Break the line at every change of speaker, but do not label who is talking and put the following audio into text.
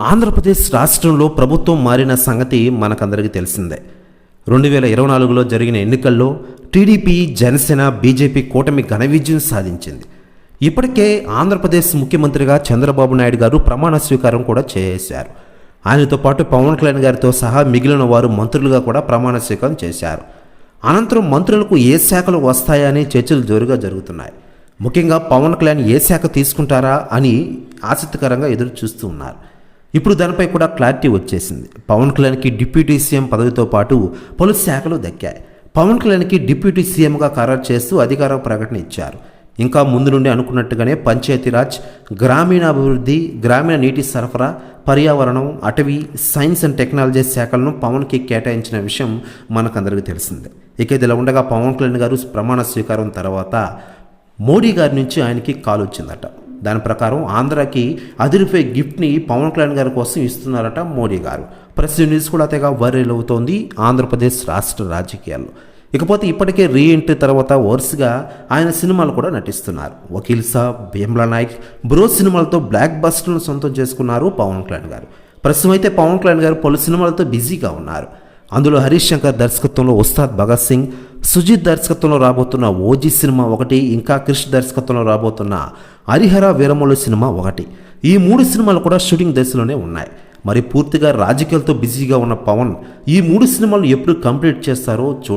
ఆంధ్రప్రదేశ్ రాష్ట్రంలో ప్రభుత్వం మారిన సంగతి మనకందరికీ తెలిసిందే. 2024లో జరిగిన ఎన్నికల్లో టీడీపీ, జనసేన, బీజేపీ కూటమి ఘన విజయం సాధించింది. ఇప్పటికే ఆంధ్రప్రదేశ్ ముఖ్యమంత్రిగా చంద్రబాబు నాయుడు గారు ప్రమాణ స్వీకారం కూడా చేశారు. ఆయనతో పాటు పవన్ కళ్యాణ్ గారితో సహా మిగిలిన వారు మంత్రులుగా కూడా ప్రమాణ స్వీకారం చేశారు. అనంతరం మంత్రులకు ఏ శాఖలు వస్తాయని చర్చలు జోరుగా జరుగుతున్నాయి. ముఖ్యంగా పవన్ కళ్యాణ్ ఏ శాఖ తీసుకుంటారా అని ఆసక్తికరంగా ఎదురు చూస్తూ ఉన్నారు. ఇప్పుడు దానిపై కూడా క్లారిటీ వచ్చేసింది. పవన్ కళ్యాణ్కి డిప్యూటీ సీఎం పదవితో పాటు పలు శాఖలు దక్కాయి. పవన్ కళ్యాణ్కి డిప్యూటీ సీఎంగా ఖరారు చేస్తూ అధికార ప్రకటన ఇచ్చారు. ఇంకా ముందు నుండి అనుకున్నట్టుగానే పంచాయతీరాజ్, గ్రామీణాభివృద్ధి, గ్రామీణ నీటి సరఫరా, పర్యావరణం, అటవీ, సైన్స్ అండ్ టెక్నాలజీ శాఖలను పవన్కి కేటాయించిన విషయం మనకందరికీ తెలిసిందే. ఇక ఇదిలా ఉండగా పవన్ కళ్యాణ్ గారు ప్రమాణ స్వీకారం తర్వాత మోడీ గారి నుంచి ఆయనకి కాల్ వచ్చిందట. దాని ప్రకారం ఆంధ్రాకి అదిరిపోయే గిఫ్ట్ని పవన్ కళ్యాణ్ గారి కోసం ఇస్తున్నారట మోడీ గారు. ప్రస్తుత న్యూస్ కూడా తెగ వైరల్ అవుతోంది ఆంధ్రప్రదేశ్ రాష్ట్ర రాజకీయాల్లో. ఇకపోతే ఇప్పటికే రీ ఎంట్రీ తర్వాత వరుసగా ఆయన సినిమాలు కూడా నటిస్తున్నారు. వకీల్ సాబ్, భీమ్లా నాయక్, బ్రో సినిమాలతో బ్లాక్ బస్టర్ను సొంతం చేసుకున్నారు పవన్ కళ్యాణ్ గారు. ప్రస్తుతం అయితే పవన్ కళ్యాణ్ గారు పలు సినిమాలతో బిజీగా ఉన్నారు. అందులో హరీష్ శంకర్ దర్శకత్వంలో ఉస్తాద్ భగత్ సింగ్, సుజిత్ దర్శకత్వంలో రాబోతున్న ఓజీ సినిమా ఒకటి, ఇంకా క్రిష్ దర్శకత్వంలో రాబోతున్న హరిహర వీరమల్లు సినిమా ఒకటి. ఈ 3 సినిమాలు కూడా షూటింగ్ దశలోనే ఉన్నాయి. మరి పూర్తిగా రాజకీయాలతో బిజీగా ఉన్న పవన్ ఈ 3 సినిమాలు ఎప్పుడు కంప్లీట్ చేస్తారో చూడాలి.